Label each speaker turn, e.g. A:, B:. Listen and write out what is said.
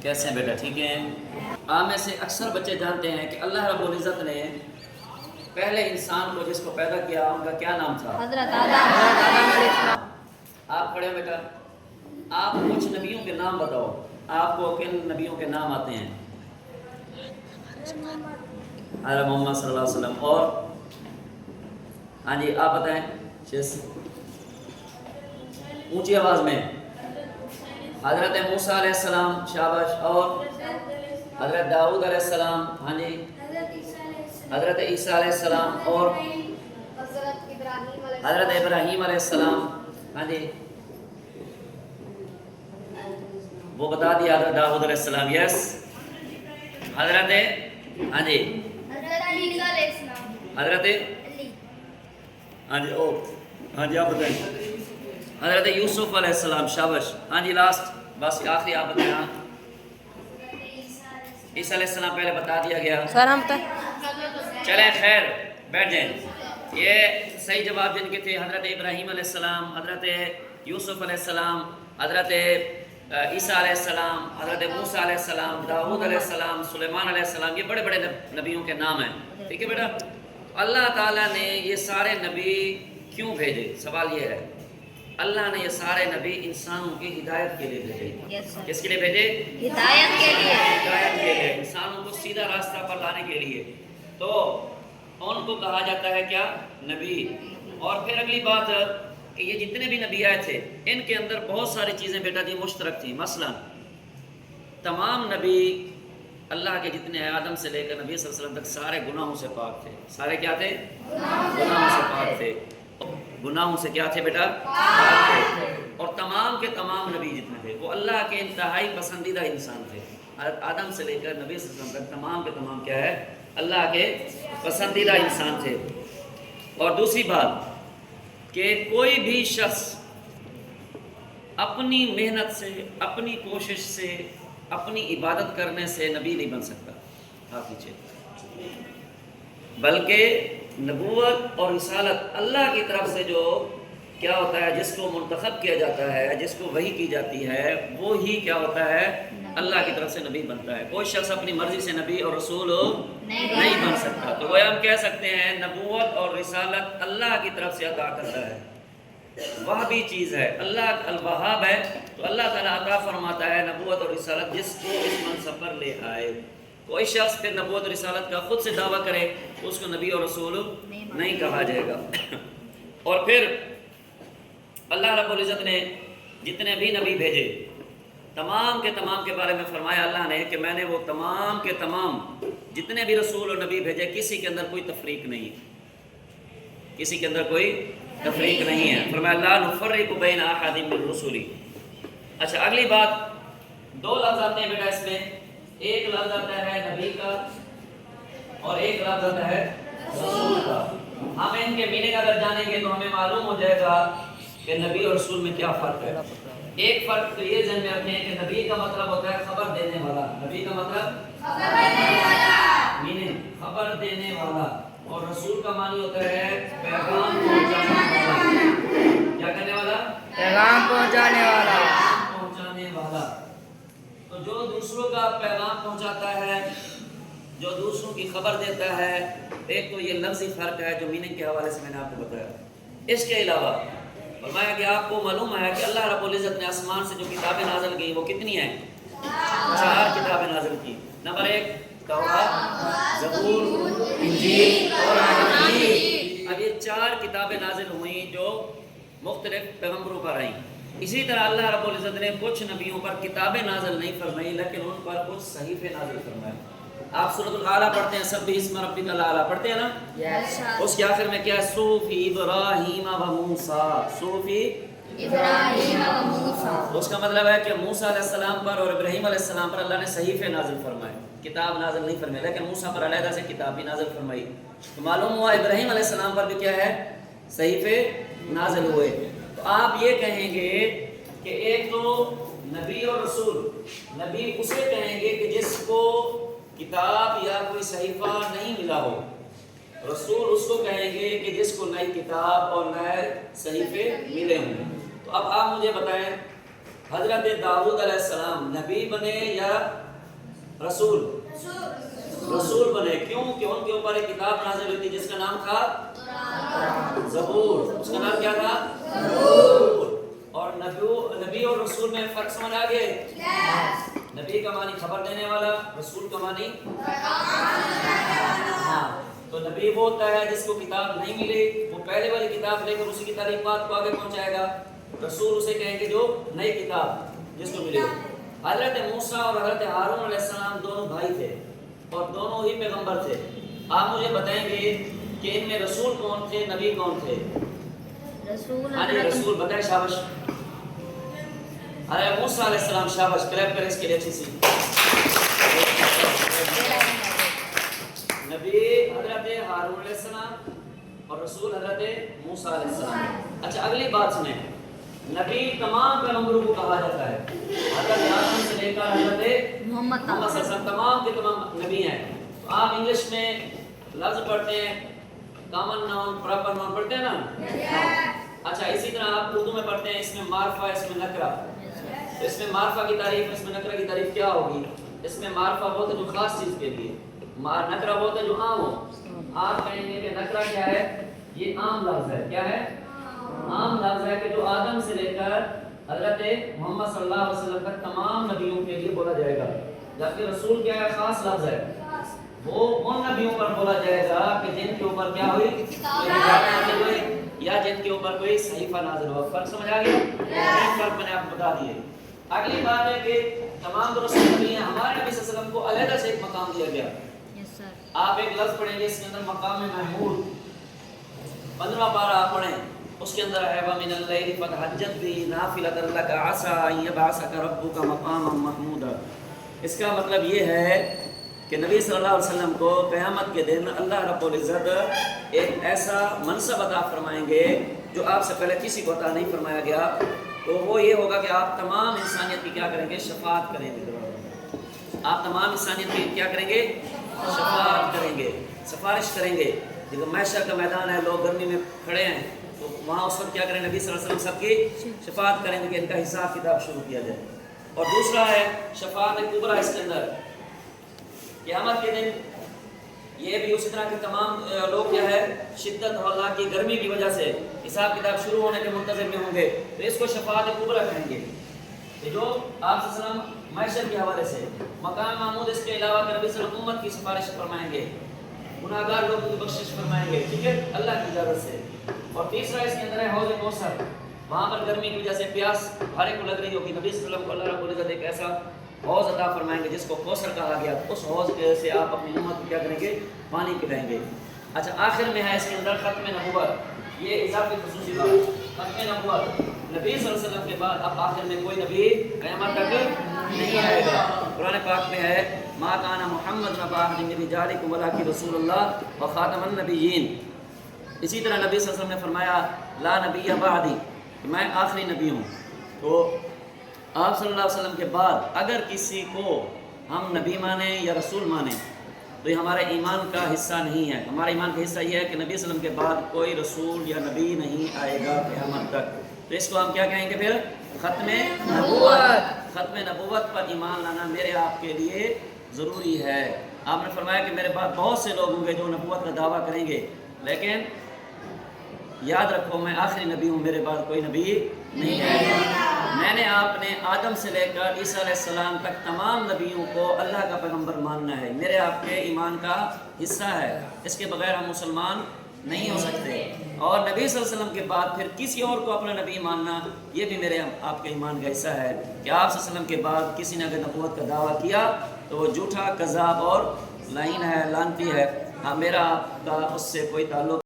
A: کیسے ہیں بیٹا؟ ٹھیک ہیں؟ آپ میں سے اکثر بچے جانتے ہیں کہ اللہ رب العزت نے پہلے انسان کو جس کو پیدا کیا ان کا کیا نام تھا؟
B: حضرت آدم۔
A: آپ پڑھیں بیٹا، آپ کچھ نبیوں کے نام بتاؤ، آپ کو کن نبیوں کے نام آتے ہیں؟ حضرت محمد صلی اللہ علیہ وسلم، اور ہاں جی آپ بتائیں اونچی آواز میں۔ حضرت موسیٰ علیہ السلام، شاباش، اور حضرت داؤد علیہ السلام، ہاں جی حضرت عیسیٰ علیہ السلام، اور حضرت ابراہیم علیہ السلام، ہاں جی وہ بتا دیا حضرت داؤد علیہ السلام، یس۔ حضرت ہاں جی حضرت ہاں جی او ہاں جی آپ بتائیں۔ حضرت یوسف علیہ السلام، شاباش، ہاں جی لاسٹ، بس آخری آپ بتائیں۔ ہاں عیسیٰ علیہ السلام پہلے بتا دیا گیا۔
B: سر ہم
A: چلیں خیر بیٹھ جائیں۔ یہ صحیح جواب جن کے تھے حضرت ابراہیم علیہ السلام، حضرت یوسف علیہ السلام، حضرت عیسیٰ علیہ السلام، حضرت موسیٰ علیہ السلام، داؤد علیہ السلام، سلیمان علیہ السلام، یہ بڑے بڑے نبیوں کے نام ہیں، ٹھیک ہے بیٹا؟ اللہ تعالیٰ نے یہ سارے نبی کیوں بھیجے؟ سوال یہ ہے، اللہ نے یہ سارے نبی انسانوں کی ہدایت کے لیے بھیجے۔ کس کے لیے بھیجے؟
B: ہدایت کے لیے،
A: ہدایت کے لیے، انسانوں کو سیدھا راستہ پر لانے کے لیے۔ تو ان کو کہا جاتا ہے کیا؟ نبی۔ اور پھر اگلی بات کہ یہ جتنے بھی نبی آئے تھے ان کے اندر بہت ساری چیزیں بیٹا جی مشترک تھیں۔ مثلا تمام نبی اللہ کے جتنے ہیں آدم سے لے کر نبی صلی اللہ علیہ وسلم تک سارے گناہوں سے پاک تھے۔ سارے کیا تھے؟ گناہوں سے پاک تھے۔ گناہوں سے کیا تھے بیٹا؟ پاک تھے۔ اور تمام کے تمام نبی جتنے تھے وہ اللہ کے انتہائی پسندیدہ انسان تھے۔ آدم سے لے کر نبی صلی اللہ علیہ وسلم تک تمام کے تمام کیا ہے؟ اللہ کے پسندیدہ انسان تھے۔ اور دوسری بات کہ کوئی بھی شخص اپنی محنت سے، اپنی کوشش سے، اپنی عبادت کرنے سے نبی نہیں بن سکتا، آپ پیچھے، بلکہ نبوت اور رسالت اللہ کی طرف سے جو کیا ہوتا ہے، جس کو منتخب کیا جاتا ہے، جس کو وحی کی جاتی ہے، وہی کیا ہوتا ہے؟ اللہ کی طرف سے نبی بنتا ہے۔ کوئی شخص اپنی مرضی سے نبی اور رسول نہیں بن سکتا۔ تو وہ ہم کہہ سکتے ہیں نبوت اور رسالت اللہ کی طرف سے عطا کرتا ہے، وہ بھی چیز ہے، اللہ الوہاب ہے، تو اللہ تعالیٰ عطا فرماتا ہے نبوت اور رسالت جس کو اس منصب پر لے آئے۔ کوئی شخص پھر نبوت اور رسالت کا خود سے دعویٰ کرے تو اس کو نبی اور رسول نہیں کہا جائے گا۔ اور پھر اللہ رب العزت نے جتنے بھی نبی بھیجے تمام کے بارے میں فرمایا اللہ نے کہ میں نے وہ تمام کے تمام جتنے بھی رسول اور نبی بھیجے کسی کے اندر کوئی تفریق نہیں ہے، کسی کے اندر کوئی تفریق نہیں ہے۔ فرمایا لا نفرق بین احد من رسلی۔ اچھا اگلی بات، دو لفظ آتے ہیں بیٹا اس میں، ایک لفظ آتا ہے نبی کا اور ایک لفظ آتا ہے رسول کا۔ ہم ان کے میننگ اگر جانیں گے تو ہمیں معلوم ہو جائے گا کہ نبی اور رسول میں کیا فرق ہے۔ ایک فرق تو یہ ذہن میں رکھیں کہ نبی کا مطلب ہوتا ہے خبر دینے والا، نبی کا مطلب خبر دینے والا، میننگ خبر دینے والا، اور رسول کا معنی ہوتا ہے پیغام پہنچانے والا۔ کیا کرنے والا؟
B: پیغام پہنچانے والا۔
A: پہنچانے والا۔ تو جو دوسروں کا پیغام پہنچاتا ہے، جو دوسروں کی خبر دیتا ہے، ایک تو یہ لفظی فرق ہے جو میننگ کے حوالے سے میں نے آپ کو بتایا۔ اس کے علاوہ فرمایا کہ آپ کو معلوم ہے کہ اللہ رب العزت نے آسمان سے جو کتابیں نازل کی وہ کتنی ہیں؟ 4 کتابیں نازل کی۔ نمبر 1 تورات، زبور، انجیل اور انجیل۔ اب یہ 4 کتابیں نازل ہوئیں جو مختلف پیغمبروں پر آئیں۔ اسی طرح اللہ رب العزت نے کچھ نبیوں پر کتابیں نازل نہیں فرمائی لیکن ان پر کچھ صحیفے نازل فرمائے۔ آپ سورۃ الاعلیٰ پڑھتے ہیں، سبح اسم ربک الاعلیٰ پڑھتے ہیں نا؟ اس کے آخر میں کیا ہے؟ صحف ابراہیم و موسیٰ، صحف
B: ابراہیم و موسیٰ۔
A: اس کا مطلب ہے کہ موسیٰ علیہ السلام پر اور ابراہیم علیہ السلام پر اللہ نے صحیفے نازل فرمائے، کتاب نازل نہیں فرمائی، لیکن موسیٰ پر علیحدہ سے کتاب بھی نازل فرمائی۔ تو معلوم ہوا ابراہیم علیہ السلام پر بھی کیا ہے؟ صحیفے نازل ہوئے۔ تو آپ یہ کہیں گے کہ ایک تو نبی اور رسول، نبی اسے کہیں گے کہ جس کو کتاب یا کوئی صحیفہ نہیں ملا ہو، رسول اس کو کہیں گے کہ جس کو نئی کتاب اور نئے صحیفے ملے ہوں۔ تو اب آپ مجھے بتائیں حضرت داؤد علیہ السلام نبی بنے یا رسول؟ رسول بنے. کیوں کہ ان کے اوپر ایک کتاب نازل ہوئی تھی جس کا نام تھا زبور. اس کا نام کیا تھا؟ زبور. اور نبی اور رسول میں فرق سمجھ آ گئے؟ نبی کا معنی خبر دینے والا، رسول کا معنی ہاں. تو نبی وہ ہوتا ہے جس کو کتاب نہیں ملی، وہ پہلے والی کتاب لے کر اسی کی تعلیمات کو آگے پہنچائے گا. رسول اسے کہیں گے جو نئی کتاب جس کو ملے. حضرت موسیٰ اور حضرت ہارون علیہ السلام دونوں بھائی تھے اور دونوں ہی پیغمبر تھے. آپ مجھے بتائیں گے کہ ان میں رسول کون تھے، نبی کون تھے؟ رسول بتائیں. شابش. حضرت موسیٰ علیہ السلام. شابش. کلیپ کریں اس کے لیے اچھی سی. نبی حضرت ہارون علیہ السلام اور رسول حضرت موسیٰ علیہ السلام. اچھا اگلی بات سنیں. نبی تمام پیغمبروں کو کہا جاتا ہے. حضرت آدم سے لے کر حضرت محمد صلی اللہ علیہ وسلم تمام کے تمام نبی ہیں. تو آپ انگلش میں لفظ پڑھتے ہیں کامن ناؤن پراپر ناؤن پڑھتے ہیں نا. اچھا اسی طرح آپ اردو میں پڑھتے ہیں اس میں معرفہ اس میں نکرہ. اس میں معرفہ کی تعریف اس میں نکرہ کی تعریف کیا ہوگی؟ اس میں معرفہ بولتے ہیں جو خاص چیز کے لیے، نکرہ بولتے ہیں جو عام ہو. آپ کہیں گے کہ نکرہ کیا ہے؟ یہ عام لفظ ہے. کیا ہے؟ عام لفظ ہے کہ جو آدم سے لے کر حضرت محمد صلی اللہ علیہ وسلم تک تمام نبیوں کے لیے بولا جائے گا. جبکہ رسول کیا ہے؟ خاص لفظ ہے. وہ ان نبیوں پر بولا جائے گا کہ جن کے اوپر کیا ہوئی؟ یا جن کے اوپر کوئی صحیفہ نازل ہوا. فرق سمجھ آ گیا؟ فرق میں نے آپ کو بتا دیے. اگلی بات ہے کہ تمام رسول نبی ہیں. ہمارے نبی صلی اللہ علیہ وسلم کو علیحدہ سے ایک مقام دیا گیا. آپ ایک لفظ پڑھیں گے اس کے اندر مقام محمود 15واں پارہ آپ پڑھیں. اس کے اندر ہے وَمِنَ اللَّيْلِ فَتَهَجَّدْ بِهِ نَافِلَةً لَكَ عَسَىٰ أَن يَبْعَثَكَ رَبُّكَ مَقَامًا مَحْمُودًا. اس کا مطلب یہ ہے کہ نبی صلی اللہ علیہ وسلم کو قیامت کے دن اللہ رب العزت ایک ایسا منصب عطا فرمائیں گے جو آپ سے پہلے کسی کو عطا نہیں فرمایا گیا. تو وہ یہ ہوگا کہ آپ تمام انسانیت کی کیا کریں گے؟ شفاعت کریں گے. آپ تمام انسانیت کی کیا کریں گے؟ شفاعت کریں گے، سفارش کریں گے. جب محشر کا میدان ہے، لوگ گرمی میں کھڑے ہیں، تو وہاں اس وقت کیا کریں؟ نبی صلی اللہ علیہ وسلم سب کی شفاعت کریں گے کہ ان کا حساب کتاب شروع کیا جائے. اور دوسرا ہے شفاعت کبریٰ. اس کے اندر قیامت کے دن یہ بھی اسی طرح کے تمام لوگ کیا ہے شدت اور اللہ کی گرمی کی وجہ سے حساب کتاب شروع ہونے کے منتظر میں ہوں گے. تو اس کو شفاعت کبریٰ کہیں گے کہ جو آپ صلی اللہ علیہ وسلم محشر کے حوالے سے مقام محمود. اس کے علاوہ نبی صلی اللہ علیہ وسلم امت کی سفارش فرمائیں گے، گناہگار لوگوں کی بخشش فرمائیں گے، ٹھیک ہے، اللہ کی اجازت سے. اور تیسرا اس کے اندر ہے حوض کوثر. وہاں پر گرمی کی وجہ سے پیاس ہر ایک کو لگ رہی ہوگی. نبی صلی اللہ علیہ وسلم کو اللہ رب العزت ایک ایسا حوض عطا فرمائیں گے جس کو کوثر کہا گیا. اس حوض سے آپ اپنی امت کو کیا کریں گے؟ پانی پلائیں گے. اچھا آخر میں ہے اس کے اندر ختم نبوت. یہ اضافی خصوصی بات ختم نبوت. نبی صلی اللہ علیہ وسلم کے بعد اب آخر میں کوئی نبی قیامت تک نہیں آئے گا. قرآن پاک میں ہے ما کان محمد نبا احد من رجالکم ولکن رسول اللہ وخاتم النبیین. اسی طرح نبی صلی اللہ علیہ وسلم نے فرمایا لا نبی بعدی، کہ میں آخری نبی ہوں. تو آپ صلی اللہ علیہ وسلم کے بعد اگر کسی کو ہم نبی مانیں یا رسول مانیں تو یہ ہمارے ایمان کا حصہ نہیں ہے. ہمارے ایمان کا حصہ یہ ہے کہ نبی صلی اللہ علیہ وسلم کے بعد کوئی رسول یا نبی نہیں آئے گا قیامت تک. تو اس کو ہم کیا کہیں گے پھر؟ ختم نبوت. ختم نبوت پر ایمان لانا میرے آپ کے لیے ضروری ہے. آپ نے فرمایا کہ میرے بعد بہت سے لوگ ہوں گے جو نبوت کا دعویٰ کریں گے، لیکن یاد رکھو میں آخری نبی ہوں، میرے بعد کوئی نبی نہیں آئے گا. میں نے آپ نے آدم سے لے کر عیسیٰ علیہ السلام تک تمام نبیوں کو اللہ کا پیغمبر ماننا ہے. میرے آپ کے ایمان کا حصہ ہے. اس کے بغیر ہم مسلمان نہیں ہو سکتے. اور نبی صلی اللہ علیہ وسلم کے بعد پھر کسی اور کو اپنا نبی ماننا یہ بھی میرے آپ کے ایمان کا حصہ ہے کہ آپ صلی اللہ علیہ وسلم کے بعد کسی نے اگر نبوت کا دعویٰ کیا تو وہ جھوٹا، کذاب اور لعین ہے، لعنتی ہے. میرا آپ کا اس سے کوئی تعلق